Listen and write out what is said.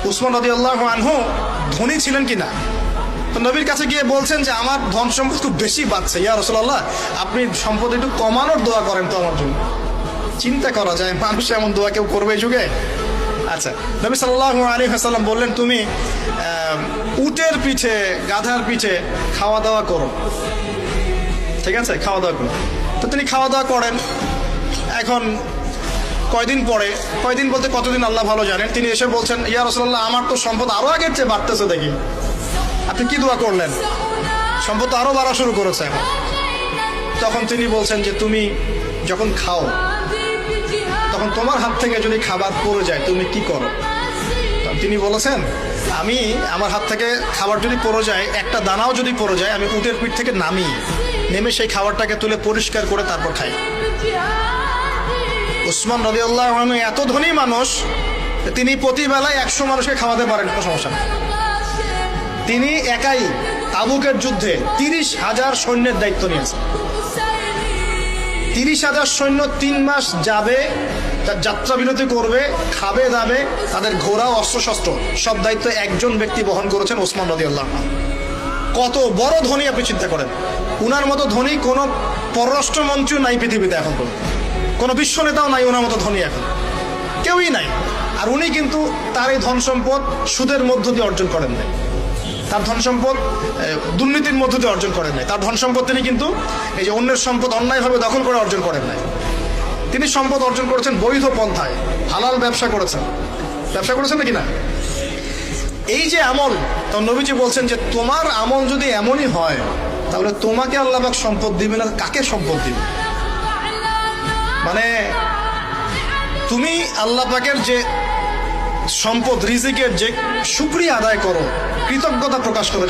উসমান রাদিয়াল্লাহু আনহু ধনী ছিলেন কিনা? তো নবীর কাছে গিয়ে বলছেন যে আমার ধন সম্পদ খুব বেশি বাড়ছে, ইয়া রাসূলুল্লাহ আপনি সম্পদ একটু কমানোর দোয়া করেন তো আমার জন্য। চিন্তা করা যায় মানুষ এমন দোয়া কেউ করবে এই যুগে? আচ্ছা, নবী সাল্লাল্লাহু আলাইহি ওয়াসাল্লাম বললেন তুমি উটের পিঠে গাধার পিঠে খাওয়া দাওয়া করো, ঠিক আছে, খাওয়া দাওয়া করো। তো তিনি খাওয়া দাওয়া করেন। এখন কয়দিন বলতে কতদিন আল্লাহ ভালো জানেন, তিনি এসে বলছেন ইয়া রাসূলুল্লাহ আমার তো সম্পদ আরো আগের চেয়ে বাড়তেছে, দেখি আপনি কি দোয়া করলেন, সম্পদ তো আরো বাড়া শুরু করেছে এখন। তখন তিনি বলছেন যে তুমি যখন খাও তখন তোমার হাত থেকে যদি খাবার পড়ে যায় তুমি কি করো? তিনি বলেছেন আমি আমার হাত থেকে খাবার যদি পড়ে যায়, একটা দানাও যদি পড়ে যায়, আমি উটের পিঠ থেকে নেমে সেই খাবারটাকে তুলে পরিষ্কার করে তারপর খাই। উসমান রাদিয়াল্লাহু আনহু এত ধনী মানুষ, তিনি প্রতি বেলায় 100 মানুষকে খাওয়াতে পারেন, কোনো সমস্যা নেই। তিনি একাই তাবুকের যুদ্ধে 30,000 সৈন্যের দায়িত্ব নিয়েছেন। 30,000 সৈন্য 3 মাস যাবে, তার যাত্রা বিরতি করবে, খাবে দাবে, তাদের ঘোড়া অস্ত্রশস্ত্র সব দায়িত্ব একজন ব্যক্তি বহন করেছেন, ওসমান রাদিয়াল্লাহু আনহু। কত বড় ধনী আপনি চিন্তা করেন। উনার মতো ধনী কোনো পররাষ্ট্রমন্ত্রী নাই পৃথিবীতে এখন, কোনো বিশ্ব নেতাও নাই ওনার মতো ধনী, এখন কেউই নাই। আর উনি কিন্তু তার এই ধন সম্পদ সুদের মধ্য দিয়ে অর্জন করেন নাই, তার ধন সম্পদ দুর্নীতির মধ্য দিয়ে অর্জন করেন নাই, তার ধন সম্পদ তিনি কিন্তু এই যে অন্যের সম্পদ অন্যায়ভাবে দখল করে অর্জন করেন নাই। তিনি সম্পদ অর্জন করেছেন বৈধ পন্থায়, হালাল ব্যবসা করেছেন নাকি না? এই যে আমল, তো নবীজি বলছেন যে তোমার আমল যদি এমনই হয় তাহলে তোমাকে আল্লাহ পাক সম্পদ দিবে না, কাকে সম্পদ দিবে? মানে তুমি আল্লাহ পাকের যে সম্পদ রিজিকের যে শুকরিয়া আদায় করো, কৃতজ্ঞতা প্রকাশ করো।